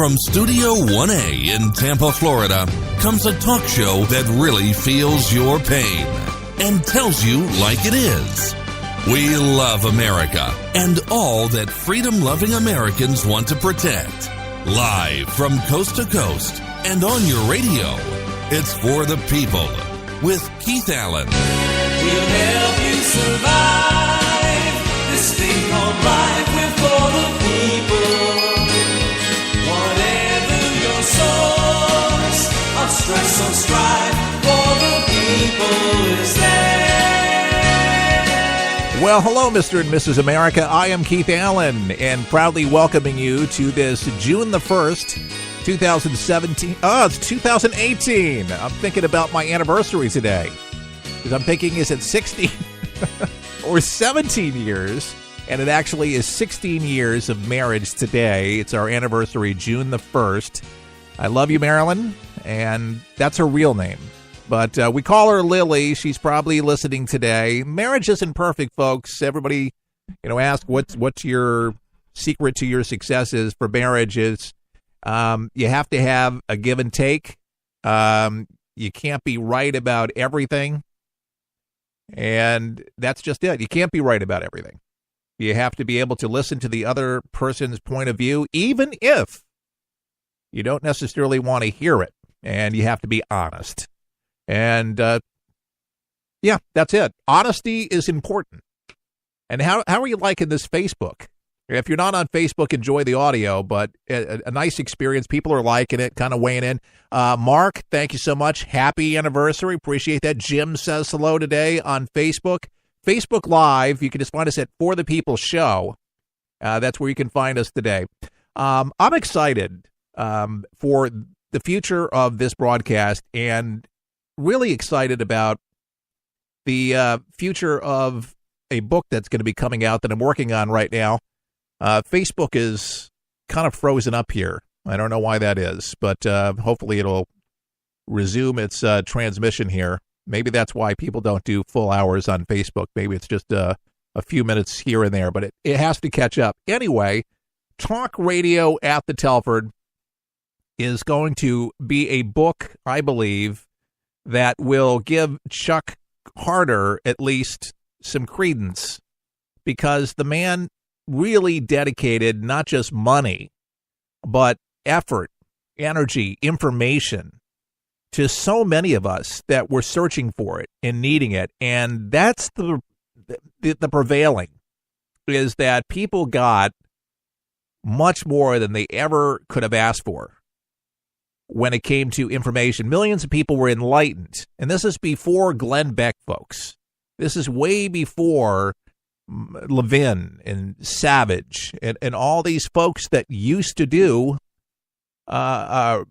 From Studio 1A in Tampa, Florida, comes a talk show that really feels your pain and tells you like it is. We love America and all that freedom-loving Americans want to protect. Live from coast to coast and on your radio, it's For the People with Keith Allen. We'll help you survive this thing called life. We're for the people. Whatever your source of stress or strife, for the people is there. Well, hello, Mr. and Mrs. America. I am Keith Allen, and proudly welcoming you to this June the 1st, 2017. Oh, it's 2018. I'm thinking about my anniversary today. Because I'm thinking, is it 16 or 17 years? And it actually is 16 years of marriage today. It's our anniversary, June the 1st. I love you, Marilyn, and that's her real name. But we call her Lily. She's probably listening today. Marriage isn't perfect, folks. Everybody, ask what's your secret to your success is for marriage is you have to have a give and take. You can't be right about everything. And that's just it. You can't be right about everything. You have to be able to listen to the other person's point of view, even if you don't necessarily want to hear it. And you have to be honest. And, that's it. Honesty is important. And how are you liking this Facebook? If you're not on Facebook, enjoy the audio, but a nice experience. People are liking it, kind of weighing in. Mark, thank you so much. Happy anniversary. Appreciate that. Jim says hello today on Facebook. Facebook Live, you can just find us at For the People Show. That's where you can find us today. I'm excited for the future of this broadcast and really excited about the future of a book that's going to be coming out that I'm working on right now. Facebook is kind of frozen up here. I don't know why that is, but hopefully it'll resume its transmission here. Maybe that's why people don't do full hours on Facebook. Maybe it's just a few minutes here and there, but it has to catch up. Anyway, Talk Radio at the Telford is going to be a book, I believe, that will give Chuck Harder at least some credence, because the man really dedicated not just money, but effort, energy, information to so many of us that were searching for it and needing it. And that's the prevailing, is that people got much more than they ever could have asked for when it came to information. Millions of people were enlightened. And this is before Glenn Beck, folks. This is way before Levin and Savage and all these folks that used to do, well,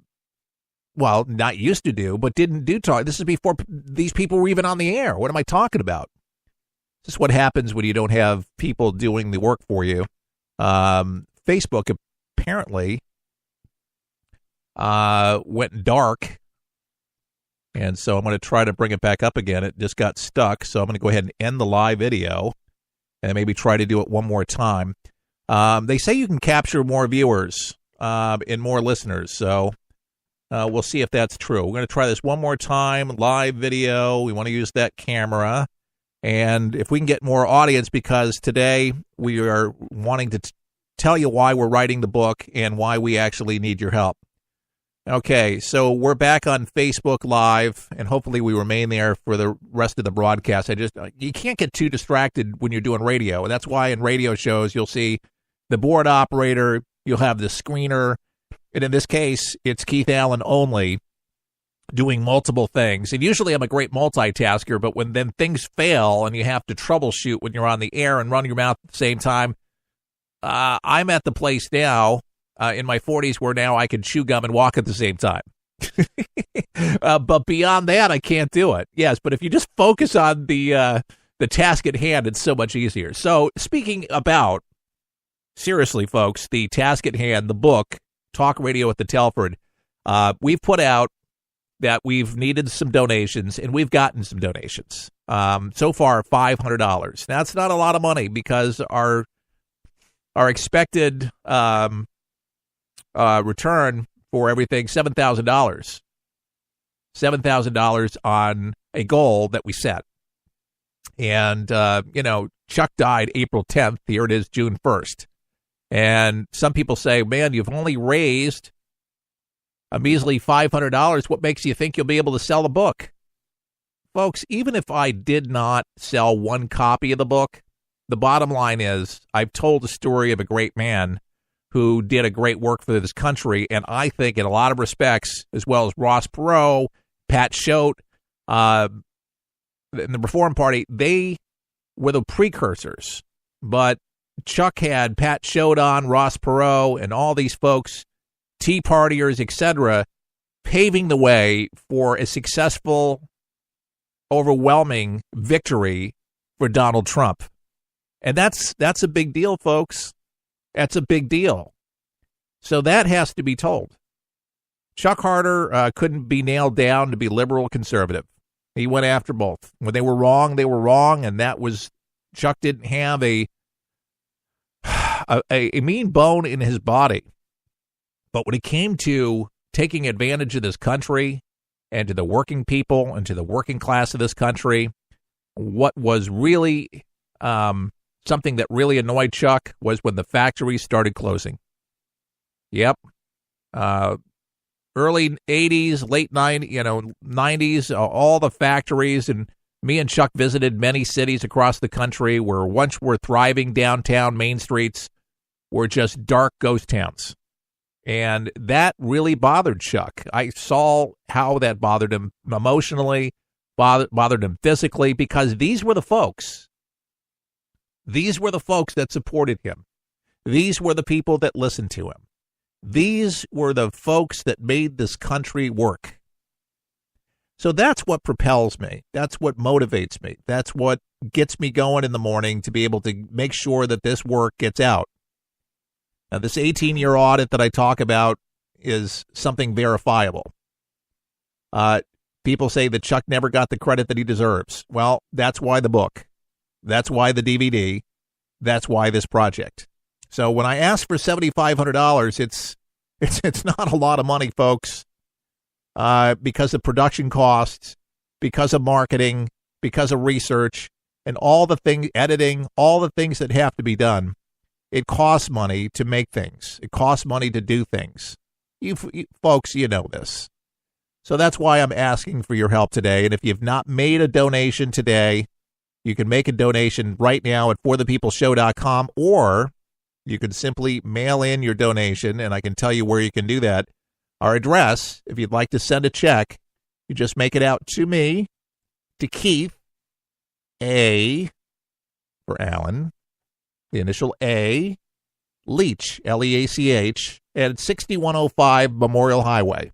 not used to do, but didn't do talk. This is before these people were even on the air. What am I talking about? This is what happens when you don't have people doing the work for you. Facebook apparently went dark, and so I'm going to try to bring it back up again. It just got stuck, so I'm going to go ahead and end the live video and maybe try to do it one more time. They say you can capture more viewers and more listeners, so we'll see if that's true. We're going to try this one more time, live video. We want to use that camera, and if we can get more audience, because today we are wanting to tell you why we're writing the book and why we actually need your help. Okay, so we're back on Facebook Live, and hopefully we remain there for the rest of the broadcast. You can't get too distracted when you're doing radio, and that's why in radio shows you'll see the board operator, you'll have the screener, and in this case, it's Keith Allen only doing multiple things. And usually I'm a great multitasker, but when then things fail and you have to troubleshoot when you're on the air and run your mouth at the same time, I'm at the place now, in my 40s, where now I can chew gum and walk at the same time. But beyond that, I can't do it. Yes, but if you just focus on the task at hand, it's so much easier. So speaking about, seriously, folks, the task at hand, the book, Talk Radio at the Telford, we've put out that we've needed some donations, and we've gotten some donations. So far, $500. That's not a lot of money, because our expected return for everything, $7,000. $7,000 on a goal that we set. And, Chuck died April 10th. Here it is, June 1st. And some people say, man, you've only raised a measly $500. What makes you think you'll be able to sell the book? Folks, even if I did not sell one copy of the book, the bottom line is I've told the story of a great man who did a great work for this country, and I think in a lot of respects, as well as Ross Perot, Pat Choate, and the Reform Party, they were the precursors. But Chuck had Pat Choate on, Ross Perot, and all these folks, Tea Partiers, etc., paving the way for a successful, overwhelming victory for Donald Trump. And that's a big deal, folks. That's a big deal. So that has to be told. Chuck Harder couldn't be nailed down to be liberal or conservative. He went after both. When they were wrong, and that was, Chuck didn't have a mean bone in his body. But when it came to taking advantage of this country and to the working people and to the working class of this country, what was really something that really annoyed Chuck was when the factories started closing. Yep. Early 80s, late 90s, all the factories, and me and Chuck visited many cities across the country where once were thriving downtown main streets were just dark ghost towns. And that really bothered Chuck. I saw how that bothered him emotionally, bothered him physically, because these were the folks. These were the folks that supported him. These were the people that listened to him. These were the folks that made this country work. So that's what propels me. That's what motivates me. That's what gets me going in the morning to be able to make sure that this work gets out. Now, this 18-year audit that I talk about is something verifiable. People say that Chuck never got the credit that he deserves. Well, that's why the book. That's why the DVD. That's why this project. So when I ask for $7,500, it's not a lot of money, folks, because of production costs, because of marketing, because of research, and all the things, editing, all the things that have to be done. It costs money to make things. It costs money to do things. You folks, you know this. So that's why I'm asking for your help today. And if you've not made a donation today, you can make a donation right now at forthepeopleshow.com, or you can simply mail in your donation, and I can tell you where you can do that. Our address, if you'd like to send a check, you just make it out to me, to Keith, A for Allen, the initial A, Leach, Leach, at 6105 Memorial Highway.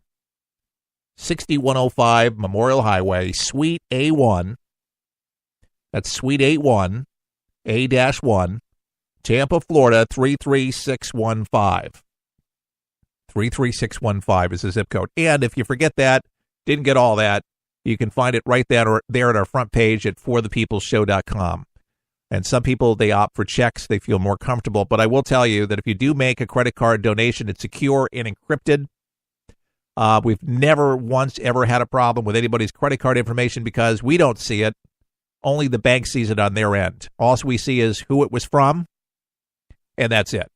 6105 Memorial Highway, Suite A1. That's Suite A1, A-1, Tampa, Florida, 33615. 33615 is the zip code. And if you forget that, didn't get all that, you can find it right there at our front page at forthepeopleshow.com. And some people, they opt for checks. They feel more comfortable. But I will tell you that if you do make a credit card donation, it's secure and encrypted. We've never once ever had a problem with anybody's credit card information because we don't see it. Only the bank sees it on their end. All we see is who it was from, and that's it.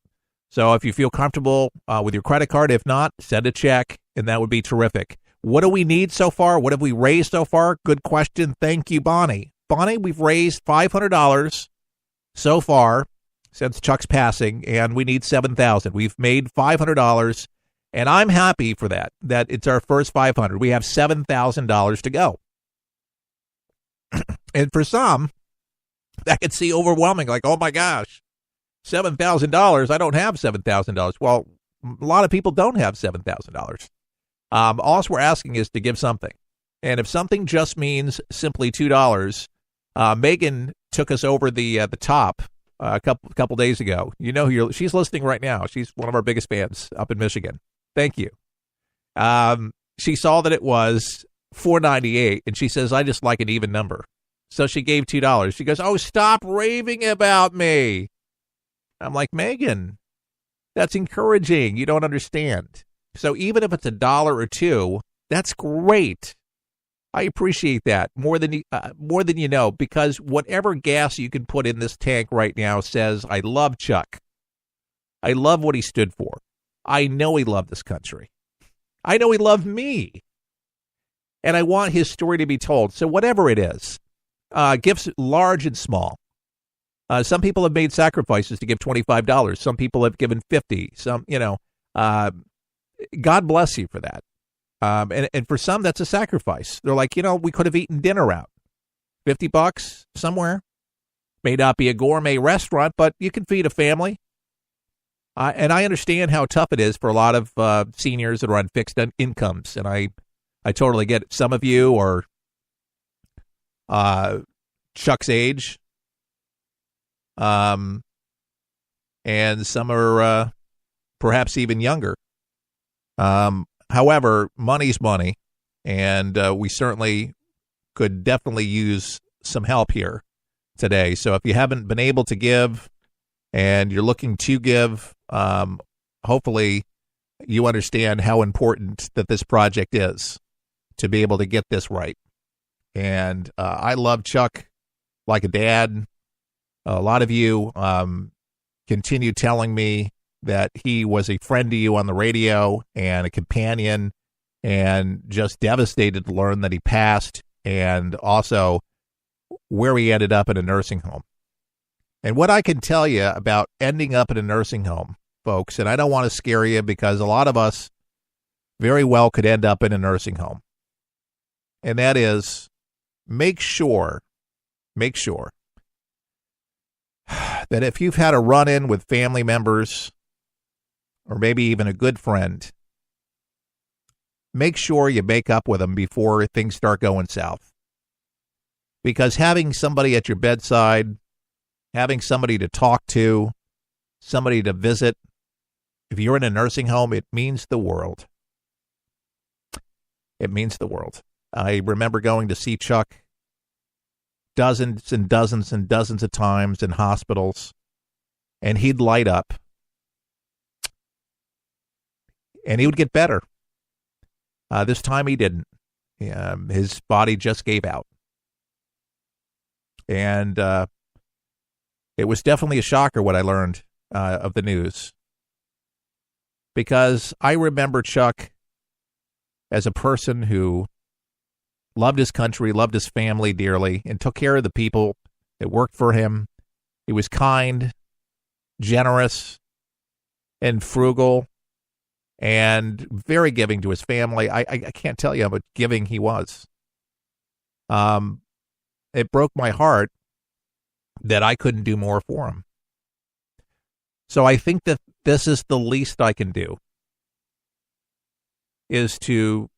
So if you feel comfortable with your credit card, if not, send a check, and that would be terrific. What do we need so far? What have we raised so far? Good question. Thank you, Bonnie. Bonnie, we've raised $500 so far since Chuck's passing, and we need $7,000. We've made $500, and I'm happy for that it's our first $500. We have $7,000 to go. And for some, that could seem overwhelming, like, oh my gosh, $7,000. I don't have $7,000. Well, a lot of people don't have $7,000. All we're asking is to give something. And if something just means simply $2, Megan took us over the top a couple days ago. You know, she's listening right now. She's one of our biggest fans up in Michigan. Thank you. She saw that it was $4.98, and she says, I just like an even number. So she gave $2. She goes, oh, stop raving about me. I'm like, Megan, That's encouraging. You don't understand. So even if it's $1 or $2, that's great. I appreciate that more than you know, because whatever gas you can put in this tank right now says, I love Chuck. I love what he stood for. I know he loved this country. I know he loved me. And I want his story to be told. So whatever it is, gifts large and small. Some people have made sacrifices to give $25. Some people have given $50. Some, God bless you for that. And for some, that's a sacrifice. They're like, we could have eaten dinner out. $50 somewhere. May not be a gourmet restaurant, but you can feed a family. And I understand how tough it is for a lot of seniors that are on fixed incomes. And I totally get it. Some of you are Chuck's age. And some are perhaps even younger. However, money's money, and we certainly could definitely use some help here today. So if you haven't been able to give and you're looking to give, hopefully you understand how important that this project is to be able to get this right. And I love Chuck like a dad. A lot of you continue telling me that he was a friend to you on the radio and a companion, and just devastated to learn that he passed, and also where he ended up in a nursing home. And what I can tell you about ending up in a nursing home, folks, and I don't want to scare you because a lot of us very well could end up in a nursing home. And that is, make sure that if you've had a run-in with family members or maybe even a good friend, make sure you make up with them before things start going south. Because having somebody at your bedside, having somebody to talk to, somebody to visit, if you're in a nursing home, it means the world. It means the world. I remember going to see Chuck dozens and dozens and dozens of times in hospitals, and he'd light up. And he would get better. This time he didn't. His body just gave out. And it was definitely a shocker what I learned of the news. Because I remember Chuck as a person who loved his country, loved his family dearly, and took care of the people that worked for him. He was kind, generous, and frugal, and very giving to his family. I can't tell you how much giving he was. It broke my heart that I couldn't do more for him. So I think that this is the least I can do, is to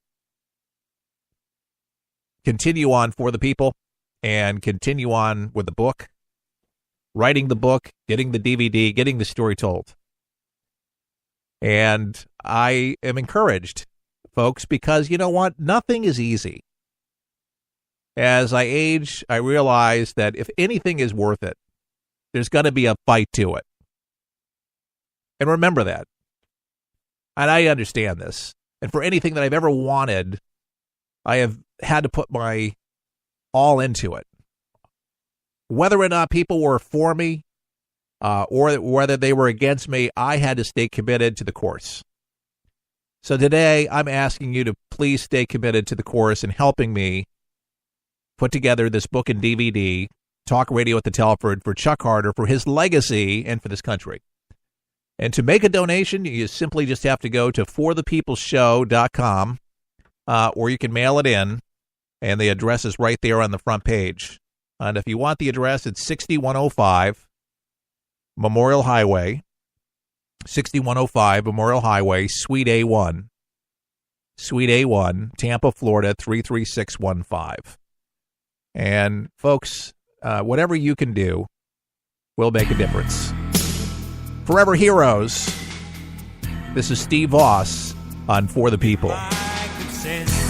continue on for the people and continue on with the book, writing the book, getting the DVD, getting the story told. And I am encouraged, folks, because you know what? Nothing is easy. As I age, I realize that if anything is worth it, there's going to be a fight to it. And remember that. And I understand this. And for anything that I've ever wanted, I have had to put my all into it. Whether or not people were for me, or whether they were against me, I had to stay committed to the course. So today, I'm asking you to please stay committed to the course and helping me put together this book and DVD, Talk Radio at the Telford, for Chuck Harder, for his legacy, and for this country. And to make a donation, you simply just have to go to forthepeopleshow.com, or you can mail it in, and the address is right there on the front page. And if you want the address, it's 6105 Memorial Highway, 6105 Memorial Highway, Suite A1, Tampa, Florida, 33615. And folks, whatever you can do will make a difference. Forever Heroes. This is Steve Voss on For the People. I could sense